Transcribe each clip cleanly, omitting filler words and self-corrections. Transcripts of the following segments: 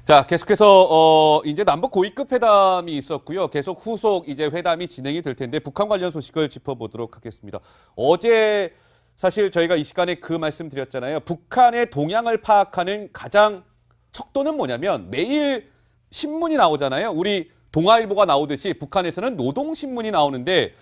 자, 계속해서 이제 남북 고위급 회담이 있었고요. 계속 후속 이제 회담이 진행이 될 텐데 북한 관련 소식을 짚어보도록 하겠습니다. 어제 사실 저희가 이 시간에 그 말씀 드렸잖아요. 북한의 동향을 파악하는 가장 척도는 뭐냐면 매일 신문이 나오잖아요. 우리 동아일보가 나오듯이 북한에서는 노동신문이 나오는데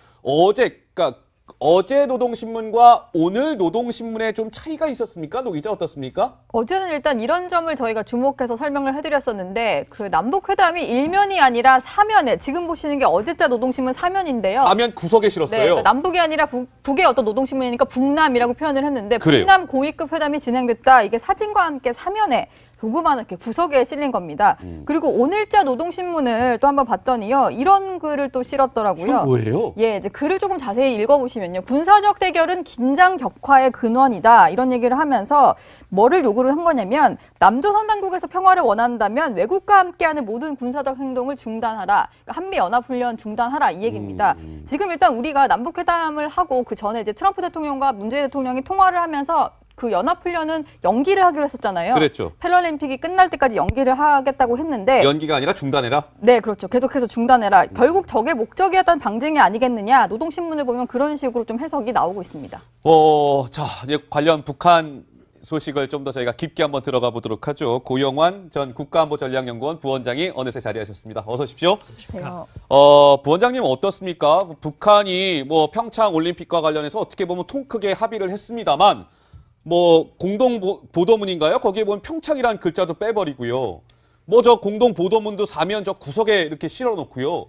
어제 노동신문과 오늘 노동신문에 좀 차이가 있었습니까? 노 기자 어떻습니까? 어제는 일단 이런 점을 저희가 주목해서 설명을 해드렸었는데 그 남북회담이 일면이 아니라 사면에 지금 보시는 게 어제자 노동신문 사면인데요. 사면 구석에 실었어요. 네, 그러니까 남북이 아니라 북의 어떤 노동신문이니까 북남이라고 표현을 했는데 그래요. 북남 고위급 회담이 진행됐다. 이게 사진과 함께 사면에 조그마한 이렇게 구석에 실린 겁니다. 그리고 오늘자 노동신문을 또 한번 봤더니요. 이런 글을 또 실었더라고요. 이건 뭐예요? 예, 이제 글을 조금 자세히 읽어보시면요. 군사적 대결은 긴장 격화의 근원이다. 이런 얘기를 하면서 뭐를 요구를 한 거냐면 남조선 당국에서 평화를 원한다면 외국과 함께하는 모든 군사적 행동을 중단하라. 그러니까 한미연합훈련 중단하라 이 얘기입니다. 지금 일단 우리가 남북회담을 하고 그 전에 이제 트럼프 대통령과 문재인 대통령이 통화를 하면서 그 연합훈련은 연기를 하기로 했었잖아요. 그랬죠. 패럴림픽이 끝날 때까지 연기를 하겠다고 했는데 연기가 아니라 중단해라? 네, 그렇죠. 계속해서 중단해라. 결국 저게 목적이었던 방증이 아니겠느냐. 노동신문을 보면 그런 식으로 좀 해석이 나오고 있습니다. 자, 이제 관련 북한 소식을 좀 더 저희가 깊게 한번 들어가 보도록 하죠. 고영환 전 국가안보전략연구원 부원장이 어느새 자리하셨습니다. 어서 오십시오. 부원장님 어떻습니까? 북한이 뭐 평창 올림픽과 관련해서 어떻게 보면 통 크게 합의를 했습니다만 뭐 공동 보도문인가요? 거기에 보면 평창이라는 글자도 빼버리고요. 뭐 저 공동 보도문도 사면 저 구석에 이렇게 실어놓고요.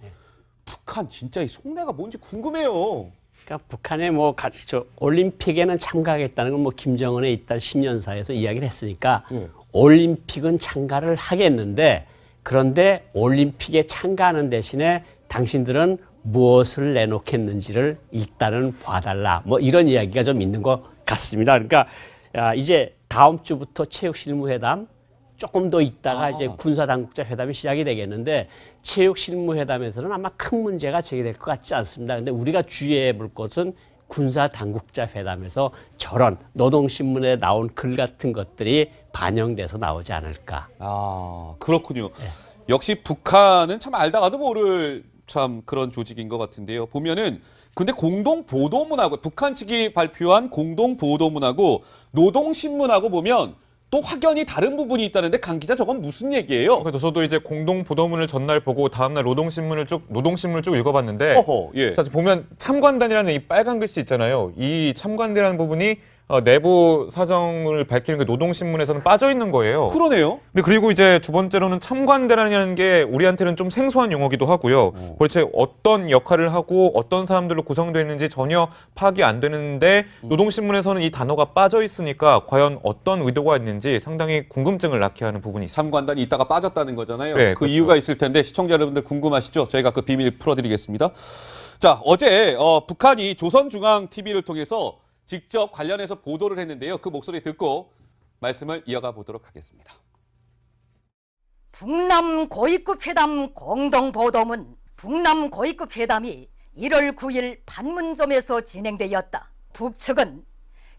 북한 진짜 이 속내가 뭔지 궁금해요. 그러니까 북한의 뭐 올림픽에는 참가하겠다는 건 뭐 김정은의 일단 신년사에서 이야기를 했으니까 올림픽은 참가를 하겠는데 그런데 올림픽에 참가하는 대신에 당신들은 무엇을 내놓겠는지를 일단은 봐달라. 뭐 이런 이야기가 좀 있는 것 같습니다. 그러니까 이제 다음 주부터 체육실무회담 조금 더 있다가 이제 군사당국자 회담이 시작이 되겠는데 체육실무회담에서는 아마 큰 문제가 제기될 것 같지 않습니다. 그런데 우리가 주의해 볼 것은 군사당국자 회담에서 저런 노동신문에 나온 글 같은 것들이 반영돼서 나오지 않을까. 그렇군요. 네. 역시 북한은 참 알다가도 모를 참 그런 조직인 것 같은데요. 보면은 근데 공동 보도문하고 북한 측이 발표한 공동 보도문하고 노동신문하고 보면 또 확연히 다른 부분이 있다는데 강 기자 저건 무슨 얘기예요? 그래서 저도 이제 공동 보도문을 전날 보고 다음날 노동신문을 쭉 읽어봤는데 예. 자, 보면 참관단이라는 이 빨간 글씨 있잖아요. 이 참관단이라는 부분이 내부 사정을 밝히는 그 노동신문에서는 빠져 있는 거예요. 그러네요. 근데 그리고 이제 두 번째로는 참관대라는 게 우리한테는 좀 생소한 용어기도 하고요. 도대체 어떤 역할을 하고 어떤 사람들로 구성되어 있는지 전혀 파악이 안 되는데 노동신문에서는 이 단어가 빠져 있으니까 과연 어떤 의도가 있는지 상당히 궁금증을 낳게 하는 부분이 있습니다. 참관단이 있다가 빠졌다는 거잖아요. 네, 그 그렇죠. 이유가 있을 텐데 시청자 여러분들 궁금하시죠? 저희가 그 비밀 풀어드리겠습니다. 자, 어제 북한이 조선중앙TV를 통해서 직접 관련해서 보도를 했는데요. 그 목소리 듣고 말씀을 이어가 보도록 하겠습니다. 북남 고위급 회담 공동보도문 북남 고위급 회담이 1월 9일 판문점에서 진행되었다. 북측은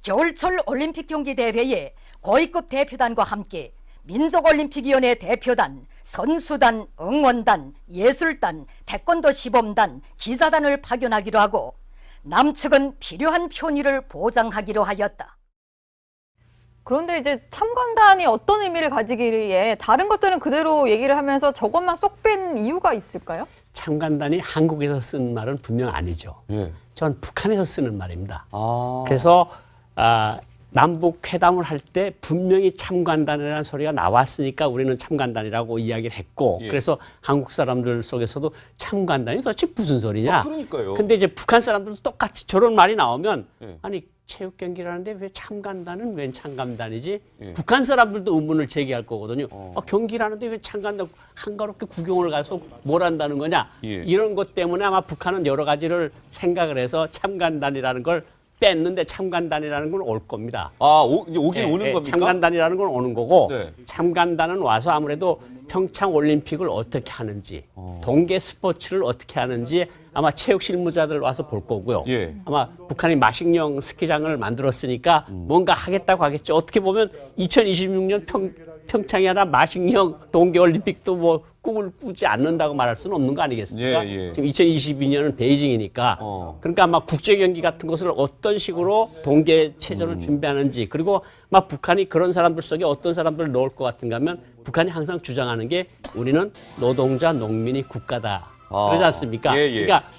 겨울철 올림픽 경기 대회에 고위급 대표단과 함께 민족올림픽위원회 대표단, 선수단, 응원단, 예술단, 태권도 시범단, 기사단을 파견하기로 하고 남측은 필요한 편의를 보장하기로 하였다. 그런데 이제 참관단이 어떤 의미를 가지기에 다른 것들은 그대로 얘기를 하면서 저것만 쏙 뺀 이유가 있을까요? 참관단이 한국에서 쓴 말은 분명 아니죠. 예. 전 북한에서 쓰는 말입니다. 그래서 남북 회담을 할 때 분명히 참관단이라는 소리가 나왔으니까 우리는 참관단이라고 이야기를 했고 그래서 한국 사람들 속에서도 참관단이 도대체 무슨 소리냐. 그러니까요. 근데 이제 북한 사람들도 똑같이 저런 말이 나오면 아니 체육 경기라는데 왜 참관단은 웬 참관단이지? 북한 사람들도 의문을 제기할 거거든요. 경기라는데 왜 참관단 한가롭게 구경을 가서 뭘 한다는 거냐? 이런 것 때문에 아마 북한은 여러 가지를 생각을 해서 참관단이라는 걸 뺐는데 참관단이라는 건 올 겁니다. 오긴 오는 겁니까? 참관단이라는 건 오는 거고 네. 참관단은 와서 아무래도 평창 올림픽을 어떻게 하는지 동계 스포츠를 어떻게 하는지 아마 체육 실무자들 와서 볼 거고요. 아마 북한이 마식령 스키장을 만들었으니까 뭔가 하겠다고 하겠죠. 어떻게 보면 2026년 평창이 아니라 마식령 동계올림픽도 뭐 꿈을 꾸지 않는다고 말할 수는 없는 거 아니겠습니까? 예, 예. 지금 2022년은 베이징이니까 그러니까 아마 국제 경기 같은 것을 어떤 식으로 동계 체제를 준비하는지 그리고 막 북한이 그런 사람들 속에 어떤 사람들을 넣을 것 같은가 하면 북한이 항상 주장하는 게 우리는 노동자 농민이 국가다 그러지 않습니까? 예, 예. 그러니까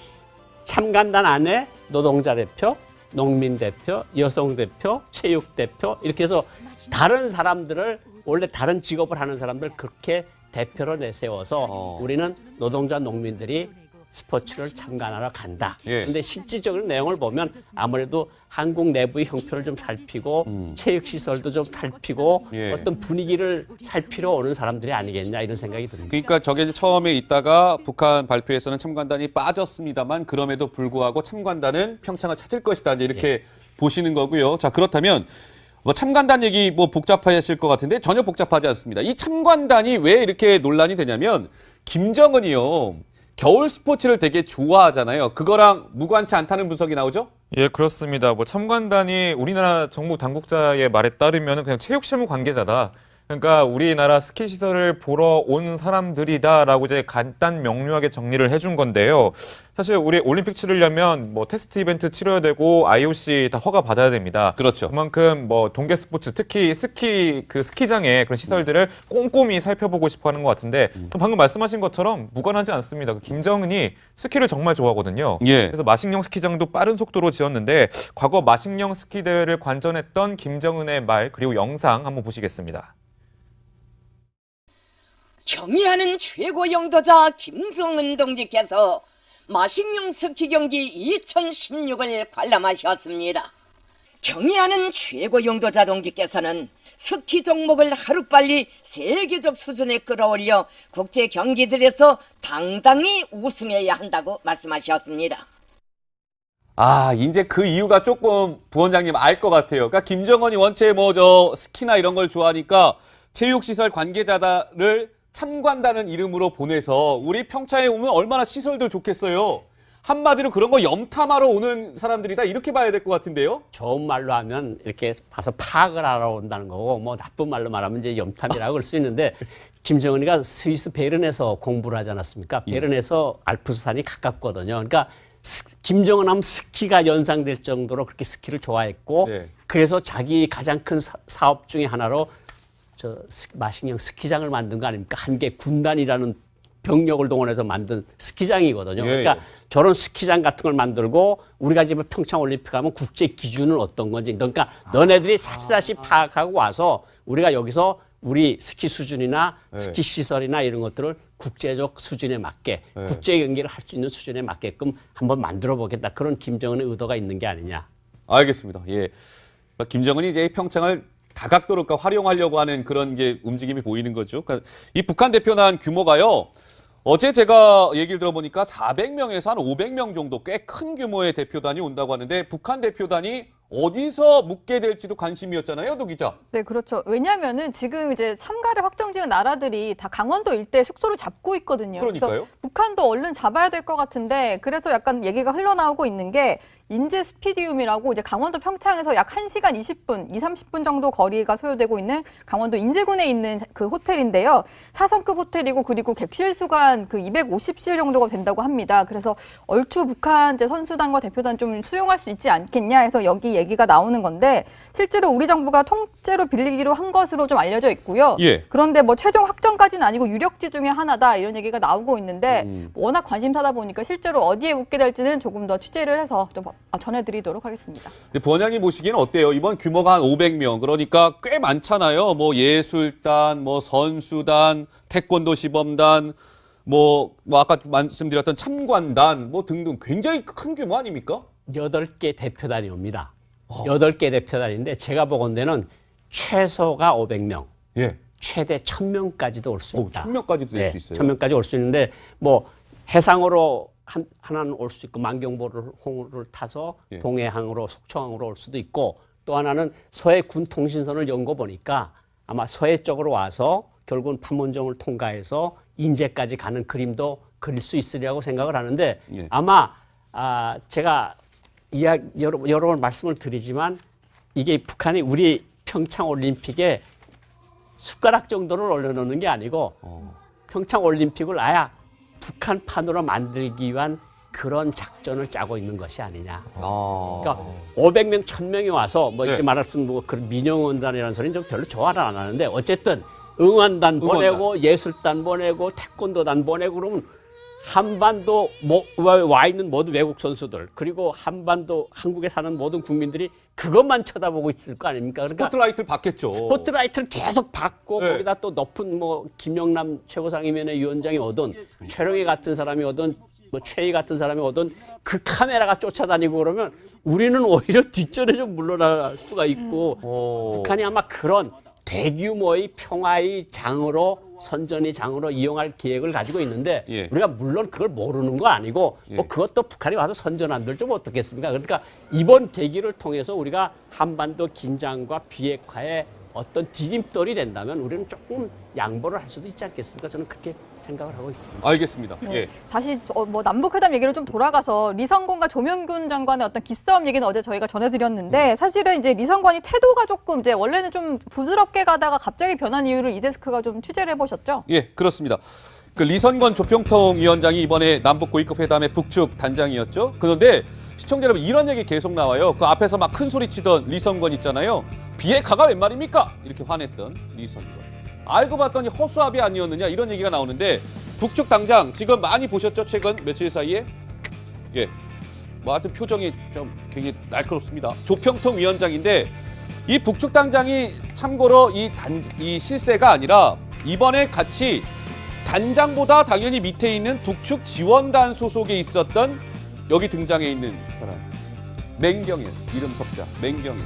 참관단 안에 노동자 대표, 농민 대표, 여성 대표, 체육 대표 이렇게 해서 다른 사람들을 원래 다른 직업을 하는 사람들 그렇게 대표로 내세워서 우리는 노동자 농민들이 스포츠를 참관하러 간다. 예. 그런데 실질적인 내용을 보면 아무래도 한국 내부의 형편을 좀 살피고 체육시설도 좀 살피고 예. 어떤 분위기를 살피러 오는 사람들이 아니겠냐 이런 생각이 듭니다. 그러니까 저게 이제 처음에 있다가 북한 발표에서는 참관단이 빠졌습니다만 그럼에도 불구하고 참관단은 평창을 찾을 것이다. 이제 이렇게 보시는 거고요. 자, 그렇다면 뭐 참관단 얘기 뭐 복잡하실 것 같은데 전혀 복잡하지 않습니다. 이 참관단이 왜 이렇게 논란이 되냐면 김정은이요. 겨울 스포츠를 되게 좋아하잖아요. 그거랑 무관치 않다는 분석이 나오죠? 예, 그렇습니다. 뭐 참관단이 우리나라 정부 당국자의 말에 따르면 그냥 체육실무 관계자다. 그러니까 우리나라 스키 시설을 보러 온 사람들이다라고 이제 간단 명료하게 정리를 해준 건데요. 사실 우리 올림픽 치르려면 뭐 테스트 이벤트 치러야 되고 IOC 다 허가 받아야 됩니다. 그렇죠. 그만큼 뭐 동계 스포츠 특히 스키장의 그런 시설들을 꼼꼼히 살펴보고 싶어 하는 것 같은데 또 방금 말씀하신 것처럼 무관하지 않습니다. 김정은이 스키를 정말 좋아하거든요. 예. 그래서 마식령 스키장도 빠른 속도로 지었는데 과거 마식령 스키 대회를 관전했던 김정은의 말 그리고 영상 한번 보시겠습니다. 경의하는 최고 영도자 김정은 동지께서 마식령 스키 경기 2016을 관람하셨습니다. 경의하는 최고 영도자 동지께서는 스키 종목을 하루빨리 세계적 수준에 끌어올려 국제 경기들에서 당당히 우승해야 한다고 말씀하셨습니다. 아, 이제 그 이유가 조금 부원장님 알 것 같아요. 그러니까 김정은이 원체 뭐 저 스키나 이런 걸 좋아하니까 체육시설 관계자를 참관다는 이름으로 보내서 우리 평창에 오면 얼마나 시설들 좋겠어요. 한마디로 그런 거 염탐하러 오는 사람들이다 이렇게 봐야 될 것 같은데요. 좋은 말로 하면 이렇게 봐서 파악을 하러 온다는 거고 뭐 나쁜 말로 말하면 이제 염탐이라고 할 수 있는데 김정은이가 스위스 베른에서 공부를 하지 않았습니까? 베른에서 알프스산이 가깝거든요. 그러니까 김정은 하면 스키가 연상될 정도로 그렇게 스키를 좋아했고 네. 그래서 자기 가장 큰 사업 중에 하나로 저 마식령 스키장을 만든 거 아닙니까? 한개 군단이라는 병력을 동원해서 만든 스키장이거든요. 예, 그러니까 예. 저런 스키장 같은 걸 만들고 우리가 지금 평창 올림픽 하면 국제 기준은 어떤 건지 그러니까 너네들이 사시사시 파악하고 와서 우리가 여기서 우리 스키 수준이나 예. 스키 시설이나 이런 것들을 국제적 수준에 맞게 예. 국제 경기를 할 수 있는 수준에 맞게끔 한번 만들어 보겠다. 그런 김정은의 의도가 있는 게 아니냐. 알겠습니다. 예. 그러니까 김정은이 이제 평창을 다각도로 활용하려고 하는 그런 게 움직임이 보이는 거죠. 그러니까 이 북한 대표단 규모가요. 어제 제가 얘기를 들어보니까 400명에서 한 500명 정도 꽤 큰 규모의 대표단이 온다고 하는데 북한 대표단이 어디서 묵게 될지도 관심이었잖아요, 도 기자. 네, 그렇죠. 왜냐하면은 지금 이제 참가를 확정지은 나라들이 다 강원도 일대 숙소를 잡고 있거든요. 그러니까요. 그래서 북한도 얼른 잡아야 될 것 같은데 그래서 약간 얘기가 흘러나오고 있는 게 인제 스피디움이라고 이제 강원도 평창에서 약 1시간 20분, 30분 정도 거리가 소요되고 있는 강원도 인제군에 있는 그 호텔인데요. 4성급 호텔이고 그리고 객실 수가 그 250실 정도가 된다고 합니다. 그래서 얼추 북한 이제 선수단과 대표단 좀 수용할 수 있지 않겠냐 해서 여기 얘기가 나오는 건데 실제로 우리 정부가 통째로 빌리기로 한 것으로 좀 알려져 있고요. 예. 그런데 뭐 최종 확정까지는 아니고 유력지 중에 하나다 이런 얘기가 나오고 있는데 워낙 관심사다 보니까 실제로 어디에 묵게 될지는 조금 더 취재를 해서 좀 전해드리도록 하겠습니다. 부원장님 보시기에는 어때요? 이번 규모가 한 500명, 그러니까 꽤 많잖아요. 뭐 예술단, 뭐 선수단, 태권도 시범단, 뭐 아까 말씀드렸던 참관단, 뭐 등등 굉장히 큰 규모 아닙니까? 8개 대표단이 옵니다. 8개 대표단인데 제가 보건대는 최소가 500명, 예. 최대 1000명까지도 올 수 있다. 1000명까지도 될 수 있어요. 1000명까지 올 수 있는데 뭐 해상으로 하나는 올 수 있고 만경보를 홍을 타서 예. 동해항으로 속초항으로 올 수도 있고 또 하나는 서해 군 통신선을 연 거 보니까 아마 서해 쪽으로 와서 결국은 판문점을 통과해서 인제까지 가는 그림도 그릴 수 있으리라고 생각을 하는데 예. 아마 제가 여러 번 말씀을 드리지만 이게 북한이 우리 평창 올림픽에 숟가락 정도를 올려놓는 게 아니고 평창 올림픽을 아예 북한판으로 만들기 위한 그런 작전을 짜고 있는 것이 아니냐. 그러니까 500명, 1000명이 와서 뭐 이렇게 네. 말했으면 뭐 그런 민영원단이라는 소리는 좀 별로 좋아는 안 하는데 어쨌든 응원단 보내고 예술단 보내고 태권도단 보내고 그러면 한반도 와 있는 모든 외국 선수들 그리고 한반도 한국에 사는 모든 국민들이 그것만 쳐다보고 있을 거 아닙니까? 그러니까 스포트라이트를 받겠죠. 스포트라이트를 계속 받고 네. 거기다 또 높은 뭐 김영남 최고상임위원회 위원장이 오든 최룡해 같은 사람이 오든 뭐 최희 같은 사람이 오든 그 카메라가 쫓아다니고 그러면 우리는 오히려 뒷전에 좀 물러날 수가 있고 북한이 아마 그런 대규모의 평화의 장으로 선전의 장으로 이용할 계획을 가지고 있는데 예. 우리가 물론 그걸 모르는 거 아니고 예. 뭐 그것도 북한이 와서 선전한들 좀 어떻겠습니까? 그러니까 이번 계기를 통해서 우리가 한반도 긴장과 비핵화에 어떤 디딤돌이 된다면 우리는 조금 양보를 할 수도 있지 않겠습니까? 저는 그렇게 생각을 하고 있습니다. 알겠습니다. 예. 다시 뭐 남북회담 얘기를 좀 돌아가서 리성건과 조명균 장관의 어떤 기싸움 얘기는 어제 저희가 전해드렸는데 사실은 이제 리성건이 태도가 조금 이제 원래는 좀 부드럽게 가다가 갑자기 변한 이유를 이 데스크가 좀 취재를 해보셨죠? 예, 그렇습니다. 그 리선건 조평통 위원장이 이번에 남북 고위급 회담의 북측 단장이었죠. 그런데 시청자 여러분 이런 얘기 계속 나와요. 그 앞에서 막 큰 소리 치던 리선건 있잖아요. 비핵화가 웬 말입니까? 이렇게 화냈던 리선건. 알고 봤더니 허수아비 아니었느냐 이런 얘기가 나오는데 북측 당장 지금 많이 보셨죠? 최근 며칠 사이에? 예. 뭐 하여튼 표정이 좀 굉장히 날카롭습니다. 조평통 위원장인데 이 북측 당장이 참고로 이 실세가 아니라 이번에 같이 단장보다 당연히 밑에 있는 북측 지원단 소속에 있었던 여기 등장해 있는 사람 맹경일 이름 석자 맹경일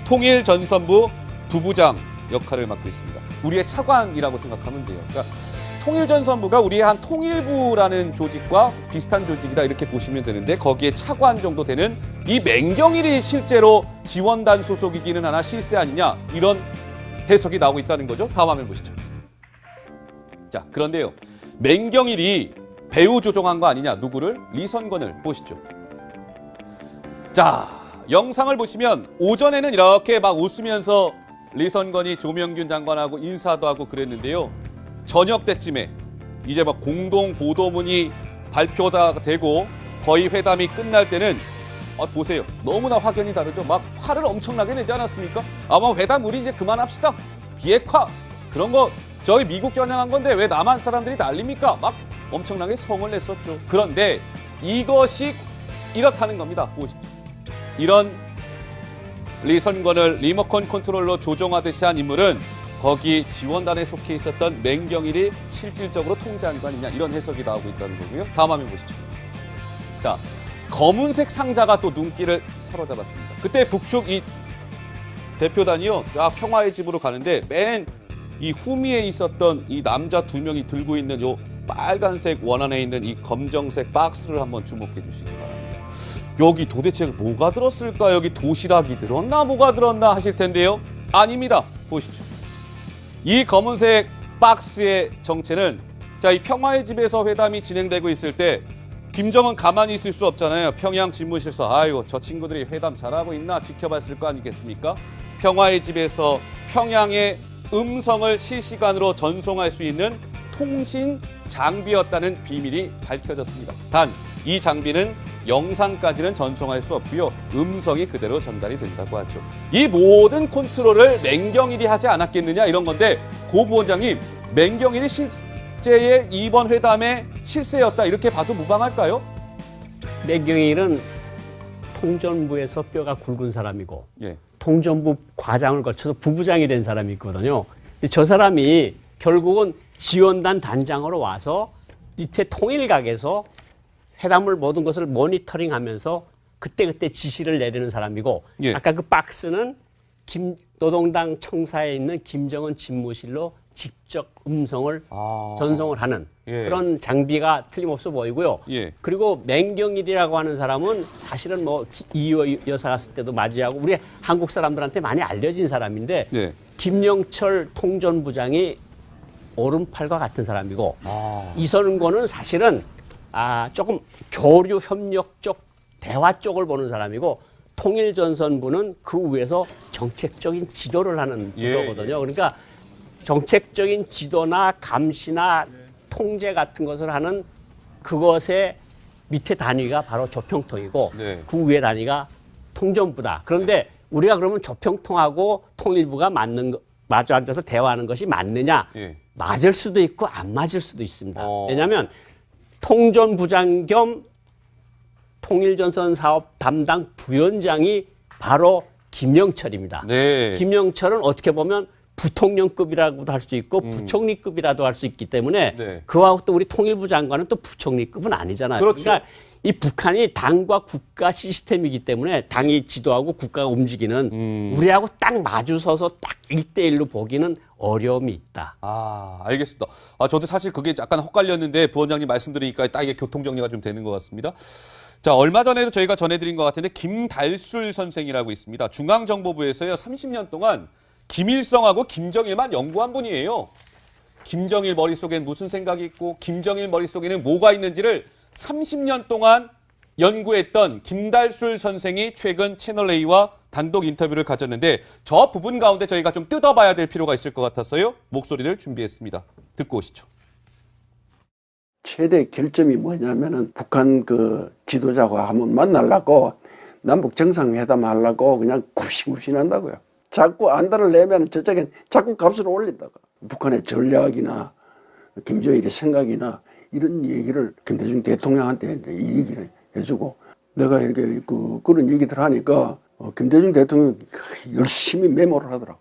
통일전선부 부부장 역할을 맡고 있습니다. 우리의 차관이라고 생각하면 돼요. 그러니까 통일전선부가 우리의 한 통일부라는 조직과 비슷한 조직이다 이렇게 보시면 되는데 거기에 차관 정도 되는 이 맹경일이 실제로 지원단 소속이기는 하나 실세 아니냐 이런 해석이 나오고 있다는 거죠. 다음 화면 보시죠. 자, 그런데요. 맹경일이 배후 조종한 거 아니냐. 누구를? 리선건을 보시죠. 자, 영상을 보시면 오전에는 이렇게 막 웃으면서 리선건이 조명균 장관하고 인사도 하고 그랬는데요. 저녁 때쯤에 이제 막 공동 보도문이 발표가 되고 거의 회담이 끝날 때는 보세요. 너무나 확연히 다르죠. 막 화를 엄청나게 내지 않았습니까? 아마 회담 우리 이제 그만합시다. 비핵화 그런 거 저희 미국 겨냥한 건데 왜 남한 사람들이 난립니까? 막 엄청나게 성을 냈었죠. 그런데 이것이 이렇다는 겁니다. 보시죠. 이런 리선건을 리모컨 컨트롤러 조종하듯이 한 인물은 거기 지원단에 속해 있었던 맹경일이 실질적으로 통제한 거 아니냐 이런 해석이 나오고 있다는 거고요. 다음 화면 보시죠. 자, 검은색 상자가 또 눈길을 사로잡았습니다. 그때 북측 이 대표단이요. 쫙 평화의 집으로 가는데 맨 이 후미에 있었던 이 남자 2명이 들고 있는 요 빨간색 원안에 있는 이 검정색 박스를 한번 주목해 주시기 바랍니다. 여기 도대체 뭐가 들었을까? 여기 도시락이 들었나? 뭐가 들었나? 하실 텐데요. 아닙니다. 보시죠. 이 검은색 박스의 정체는 자, 이 평화의 집에서 회담이 진행되고 있을 때 김정은 가만히 있을 수 없잖아요. 평양 집무실에서 아이고 저 친구들이 회담 잘하고 있나 지켜봤을 거 아니겠습니까? 평화의 집에서 평양의 음성을 실시간으로 전송할 수 있는 통신 장비였다는 비밀이 밝혀졌습니다. 단, 이 장비는 영상까지는 전송할 수 없고요. 음성이 그대로 전달이 된다고 하죠. 이 모든 컨트롤을 맹경일이 하지 않았겠느냐 이런 건데 고 부원장님, 맹경일이 실제의 이번 회담의 실세였다 이렇게 봐도 무방할까요? 맹경일은 통전부에서 뼈가 굵은 사람이고 예. 통전부 과장을 거쳐서 부부장이 된 사람이 있거든요. 저 사람이 결국은 지원단 단장으로 와서 밑에 통일각에서 회담을 모든 것을 모니터링하면서 그때그때 지시를 내리는 사람이고 예. 아까 그 박스는 노동당 청사에 있는 김정은 집무실로 직접 음성을 전송을 하는 예. 그런 장비가 틀림없어 보이고요. 예. 그리고 맹경일이라고 하는 사람은 사실은 뭐 이효 여사 갔을 때도 맞이하고 우리 한국 사람들한테 많이 알려진 사람인데 예. 김영철 통전부장이 오른팔과 같은 사람이고 이선건은 사실은 조금 교류 협력 쪽 대화 쪽을 보는 사람이고 통일전선부는 그 위에서 정책적인 지도를 하는 예. 부서거든요. 그러니까 정책적인 지도나 감시나 통제 같은 것을 하는 그것의 밑에 단위가 바로 조평통이고 네. 그 위에 단위가 통전부다. 그런데 우리가 그러면 조평통하고 통일부가 마주 앉아서 대화하는 것이 맞느냐? 예. 맞을 수도 있고 안 맞을 수도 있습니다. 어. 왜냐하면 통전부장 겸 통일전선 사업 담당 부위원장이 바로 김영철입니다. 네. 김영철은 어떻게 보면 부통령급이라고도 할 수 있고 부총리급이라도 할 수 있기 때문에 네. 그와 또 우리 통일부 장관은 또 부총리급은 아니잖아요. 그렇죠. 그러니까 이 북한이 당과 국가 시스템이기 때문에 당이 지도하고 국가가 움직이는 우리하고 딱 마주서서 딱 1대1로 보기는 어려움이 있다. 아, 알겠습니다. 저도 사실 그게 약간 헛갈렸는데 부원장님 말씀드리니까 딱 이게 교통정리가 좀 되는 것 같습니다. 자, 얼마 전에도 저희가 전해드린 것 같은데 김달술 선생이라고 있습니다. 중앙정보부에서요 30년 동안 김일성하고 김정일만 연구한 분이에요. 김정일 머릿속엔 무슨 생각이 있고 김정일 머릿속에는 뭐가 있는지를 30년 동안 연구했던 김달술 선생이 최근 채널A와 단독 인터뷰를 가졌는데 저 부분 가운데 저희가 좀 뜯어봐야 될 필요가 있을 것 같아서요. 목소리를 준비했습니다. 듣고 오시죠. 최대 결점이 뭐냐면은 북한 그 지도자와 한번 만나려고 남북 정상회담 하려고 그냥 굽신굽신한다고요. 자꾸 안달을 내면 저쪽엔 자꾸 값을 올린다고. 북한의 전략이나 김정일의 생각이나 이런 얘기를 김대중 대통령한테 이제 이 얘기를 해주고 내가 이렇게 그런 얘기들 하니까 김대중 대통령이 열심히 메모를 하더라고.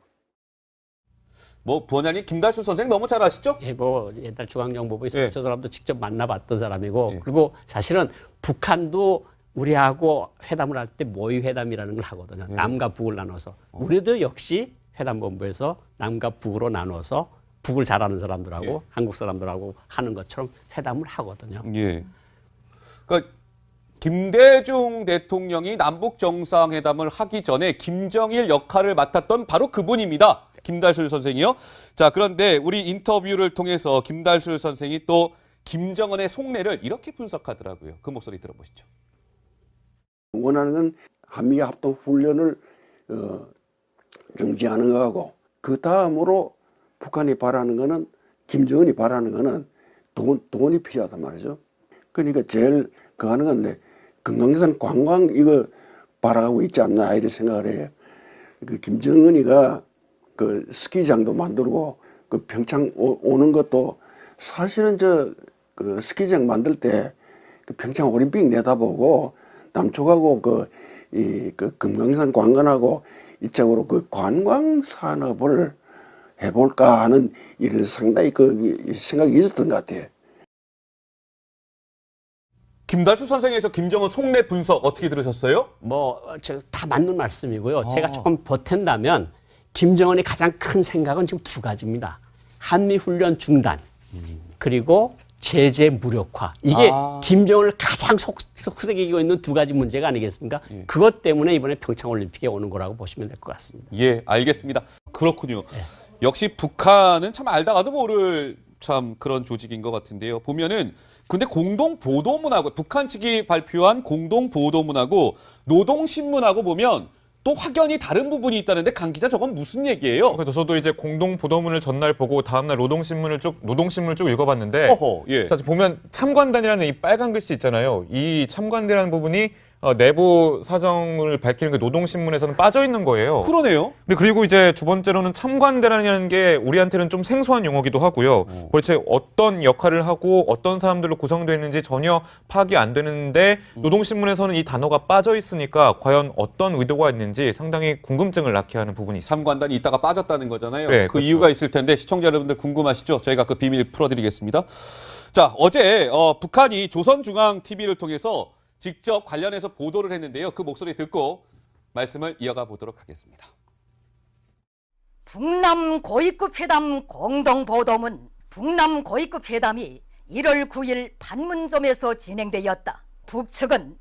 뭐 부원장님 김달술 선생 너무 잘 아시죠? 예, 뭐 옛날 중앙정보부에서 예. 저 사람도 직접 만나봤던 사람이고 예. 그리고 사실은 북한도 우리하고 회담을 할 때 모의 회담이라는 걸 하거든요. 남과 북을 나눠서 우리도 역시 회담본부에서 남과 북으로 나눠서 북을 잘하는 사람들하고 예. 한국 사람들하고 하는 것처럼 회담을 하거든요. 예. 그러니까 김대중 대통령이 남북 정상회담을 하기 전에 김정일 역할을 맡았던 바로 그분입니다. 김달술 선생이요. 자, 그런데 우리 인터뷰를 통해서 김달술 선생이 또 김정은의 속내를 이렇게 분석하더라고요. 그 목소리 들어보시죠. 원하는 건 한미의 합동 훈련을 중지하는 거하고 그 다음으로 북한이 바라는 거는 김정은이 바라는 거는 돈이 필요하단 말이죠. 그러니까 제일 그 하는 건데 금강산 관광 이거 바라고 있지 않나 이런 생각을 해요. 그 김정은이가 그 스키장도 만들고 그 평창 오는 것도 사실은 그 스키장 만들 때 그 평창 올림픽 내다보고 남쪽하고 그 금강산 관광하고 이쪽으로 그 관광 산업을 해볼까 하는 이런 상당히 그 생각이 있었던 것 같아요. 김달술 선생에서 김정은 속내 분석 어떻게 들으셨어요? 다 맞는 말씀이고요. 제가 조금 보탠다면 김정은의 가장 큰 생각은 지금 두 가지입니다. 한미훈련 중단 그리고 제재 무력화. 이게 김정은을 가장 속삭이고 있는 두 가지 문제가 아니겠습니까? 예. 그것 때문에 이번에 평창올림픽에 오는 거라고 보시면 될 것 같습니다. 예, 알겠습니다. 그렇군요. 역시 북한은 참 알다가도 모를 참 그런 조직인 것 같은데요. 보면은 근데 공동 보도문하고 북한 측이 발표한 공동 보도문하고 노동신문하고 보면 또 확연히 다른 부분이 있다는데 강 기자 저건 무슨 얘기예요? 그래서 저도 이제 공동 보도문을 전날 보고 다음날 노동신문을 쭉 읽어봤는데 어허, 예. 자, 보면 참관단이라는 이 빨간 글씨 있잖아요. 이 참관대라는 부분이 내부 사정을 밝히는 그 노동신문에서는 빠져 있는 거예요. 그러네요. 근데 그리고 이제 두 번째로는 참관대라는 게 우리한테는 좀 생소한 용어기도 하고요. 도대체 어떤 역할을 하고 어떤 사람들로 구성되어 있는지 전혀 파악이 안 되는데 노동신문에서는 이 단어가 빠져 있으니까 과연 어떤 의도가 있는지 상당히 궁금증을 낳게 하는 부분이 있습니다. 참관단이 있다가 빠졌다는 거잖아요. 네, 그 그렇죠. 이유가 있을 텐데 시청자 여러분들 궁금하시죠? 저희가 그 비밀 풀어드리겠습니다. 자, 어제 북한이 조선중앙TV를 통해서 직접 관련해서 보도를 했는데요. 그 목소리 듣고 말씀을 이어가 보도록 하겠습니다. 북남 고위급 회담 공동 보도문 북남 고위급 회담이 1월 9일 판문점에서 진행되었다. 북측은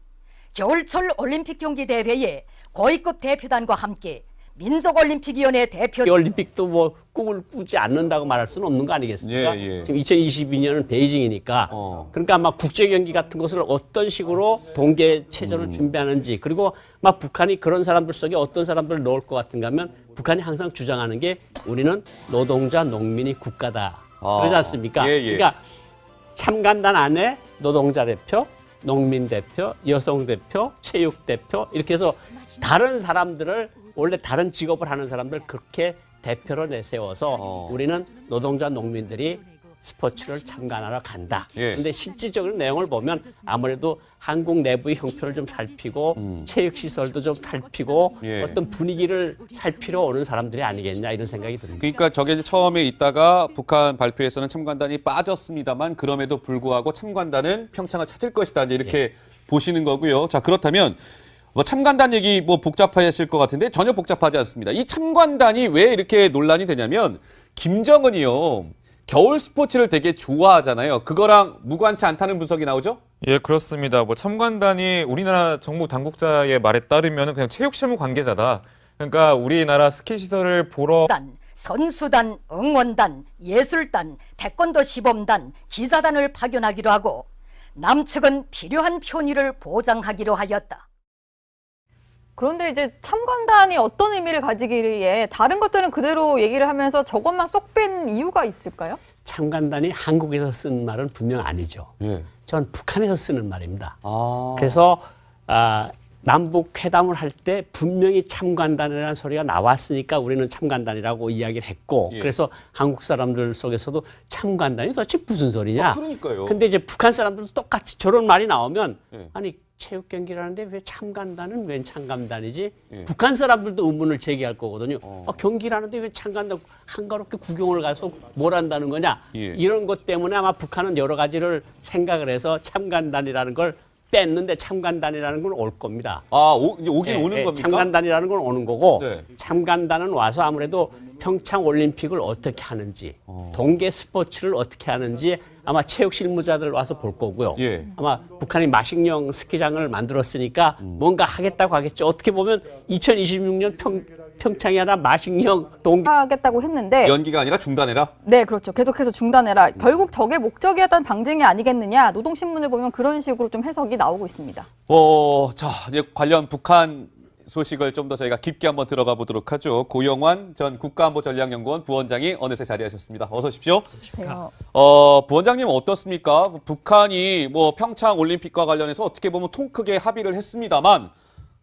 겨울철 올림픽 경기 대회에 고위급 대표단과 함께 민족올림픽위원회 대표 이 올림픽도 뭐 꿈을 꾸지 않는다고 말할 수는 없는 거 아니겠습니까? 예, 예. 지금 2022년은 베이징이니까 그러니까 아마 국제 경기 같은 것을 어떤 식으로 동계 체전을 준비하는지 그리고 막 북한이 그런 사람들 속에 어떤 사람들을 넣을 것 같은가 하면 북한이 항상 주장하는 게 우리는 노동자 농민이 국가다 그러지 않습니까? 예, 예. 그러니까 참관단 안에 노동자 대표, 농민 대표, 여성 대표, 체육 대표 이렇게 해서 다른 사람들을 원래 다른 직업을 하는 사람들 그렇게 대표로 내세워서 우리는 노동자 농민들이 스포츠를 참관하러 간다. 예. 근데 실질적인 내용을 보면 아무래도 한국 내부의 형편을 좀 살피고 체육시설도 좀 살피고 예. 어떤 분위기를 살피러 오는 사람들이 아니겠냐 이런 생각이 듭니다. 그러니까 저게 이제 처음에 있다가 북한 발표에서는 참관단이 빠졌습니다만 그럼에도 불구하고 참관단은 평창을 찾을 것이다. 이제 이렇게 보시는 거고요. 자, 그렇다면 뭐 참관단 얘기 뭐 복잡하실 것 같은데 전혀 복잡하지 않습니다. 이 참관단이 왜 이렇게 논란이 되냐면 김정은이요. 겨울 스포츠를 되게 좋아하잖아요. 그거랑 무관치 않다는 분석이 나오죠? 예, 그렇습니다. 뭐 참관단이 우리나라 정부 당국자의 말에 따르면 그냥 체육실무 관계자다. 그러니까 우리나라 스키 시설을 보러 단, 선수단, 응원단, 예술단, 태권도 시범단, 기사단을 파견하기로 하고 남측은 필요한 편의를 보장하기로 하였다. 그런데 이제 참관단이 어떤 의미를 가지기에 다른 것들은 그대로 얘기를 하면서 저것만 쏙 뺀 이유가 있을까요? 참관단이 한국에서 쓴 말은 분명 아니죠. 예. 전 북한에서 쓰는 말입니다. 아. 그래서 남북 회담을 할 때 분명히 참관단이라는 소리가 나왔으니까 우리는 참관단이라고 이야기를 했고 예. 그래서 한국 사람들 속에서도 참관단이 도대체 무슨 소리냐. 그러니까요. 근데 이제 북한 사람들도 똑같이 저런 말이 나오면 예. 아니 체육 경기라는데 왜 참관단은 웬 참관단이지? 예. 북한 사람들도 의문을 제기할 거거든요. 경기라는데 왜 참관단 한가롭게 구경을 가서 뭘 한다는 거냐? 예. 이런 것 때문에 아마 북한은 여러 가지를 생각을 해서 참관단이라는 걸 뺐는데 참관단이라는 건 올 겁니다. 아, 이제 오긴 예, 오는 예, 겁니까? 참관단이라는 건 오는 거고 네. 참관단은 와서 아무래도 평창 올림픽을 어떻게 하는지 동계 스포츠를 어떻게 하는지 아마 체육 실무자들 와서 볼 거고요. 예. 아마 북한이 마식령 스키장을 만들었으니까 뭔가 하겠다고 하겠죠. 어떻게 보면 2026년 평창이 아니라 마식령 동계 하겠다고 했는데 연기가 아니라 중단해라? 네, 그렇죠. 계속해서 중단해라. 결국 저게 목적이었던 방증이 아니겠느냐. 노동신문을 보면 그런 식으로 좀 해석이 나오고 있습니다. 자, 이제 관련 북한 소식을 좀 더 저희가 깊게 한번 들어가 보도록 하죠. 고영환 전 국가안보전략연구원 부원장이 어느새 자리하셨습니다. 어서 오십시오. 제가 부원장님 어떻습니까? 북한이 뭐 평창 올림픽과 관련해서 어떻게 보면 통 크게 합의를 했습니다만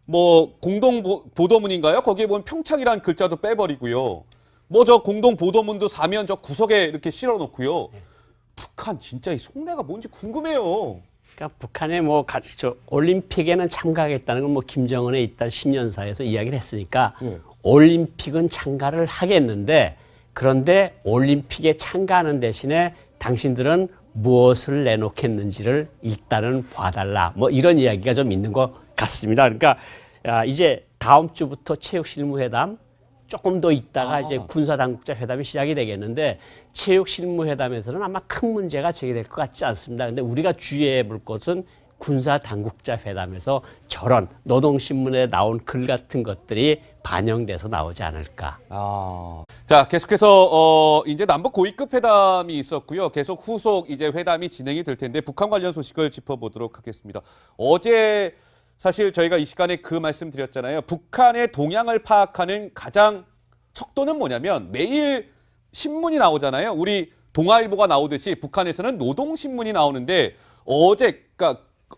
뭐 공동 보도문인가요? 거기에 보면 평창이라는 글자도 빼버리고요. 뭐 저 공동 보도문도 사면 저 구석에 이렇게 실어놓고요. 북한 진짜 이 속내가 뭔지 궁금해요. 그러니까 북한의 뭐 올림픽에는 참가하겠다는 건 뭐 김정은의 일단 신년사에서 이야기를 했으니까 올림픽은 참가를 하겠는데 그런데 올림픽에 참가하는 대신에 당신들은 무엇을 내놓겠는지를 일단은 봐달라. 뭐 이런 이야기가 좀 있는 것 같습니다. 그러니까 이제 다음 주부터 체육실무회담 조금 더 있다가 이제 군사당국자 회담이 시작이 되겠는데 체육실무회담에서는 아마 큰 문제가 제기될 것 같지 않습니다. 근데 우리가 주의해 볼 것은 군사당국자 회담에서 저런 노동신문에 나온 글 같은 것들이 반영돼서 나오지 않을까. 자, 계속해서 이제 남북 고위급 회담이 있었고요. 계속 후속 이제 회담이 진행이 될 텐데 북한 관련 소식을 짚어보도록 하겠습니다. 어제 사실 저희가 이 시간에 그 말씀 드렸잖아요. 북한의 동향을 파악하는 가장 척도는 뭐냐면 매일 신문이 나오잖아요. 우리 동아일보가 나오듯이 북한에서는 노동신문이 나오는데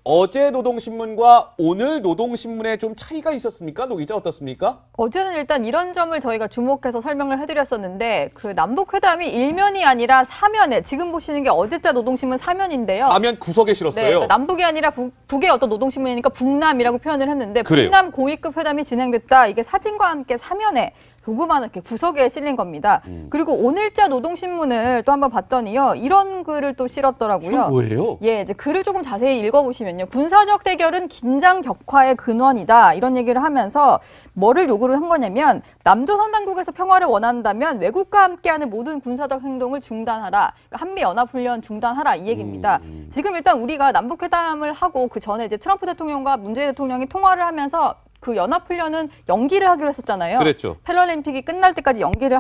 어제 노동신문과 오늘 노동신문에 좀 차이가 있었습니까? 노 기자 어떻습니까? 어제는 일단 이런 점을 저희가 주목해서 설명을 해드렸었는데 그 남북회담이 일면이 아니라 사면에 지금 보시는 게 어제자 노동신문 사면인데요. 사면 구석에 실었어요. 네, 그러니까 남북이 아니라 북의 어떤 노동신문이니까 북남이라고 표현을 했는데 그래요. 북남 고위급 회담이 진행됐다. 이게 사진과 함께 사면에 조그마한 이렇게 구석에 실린 겁니다. 그리고 오늘자 노동신문을 또 한번 봤더니요. 이런 글을 또 실었더라고요. 이건 뭐예요? 예, 이제 글을 조금 자세히 읽어보시면요. 군사적 대결은 긴장 격화의 근원이다. 이런 얘기를 하면서 뭐를 요구를 한 거냐면 남조선 당국에서 평화를 원한다면 외국과 함께하는 모든 군사적 행동을 중단하라. 그러니까 한미연합훈련 중단하라 이 얘기입니다. 지금 일단 우리가 남북회담을 하고 그 전에 이제 트럼프 대통령과 문재인 대통령이 통화를 하면서 그 연합훈련은 연기를 하기로 했었잖아요. 그랬죠. 패럴림픽이 끝날 때까지 연기를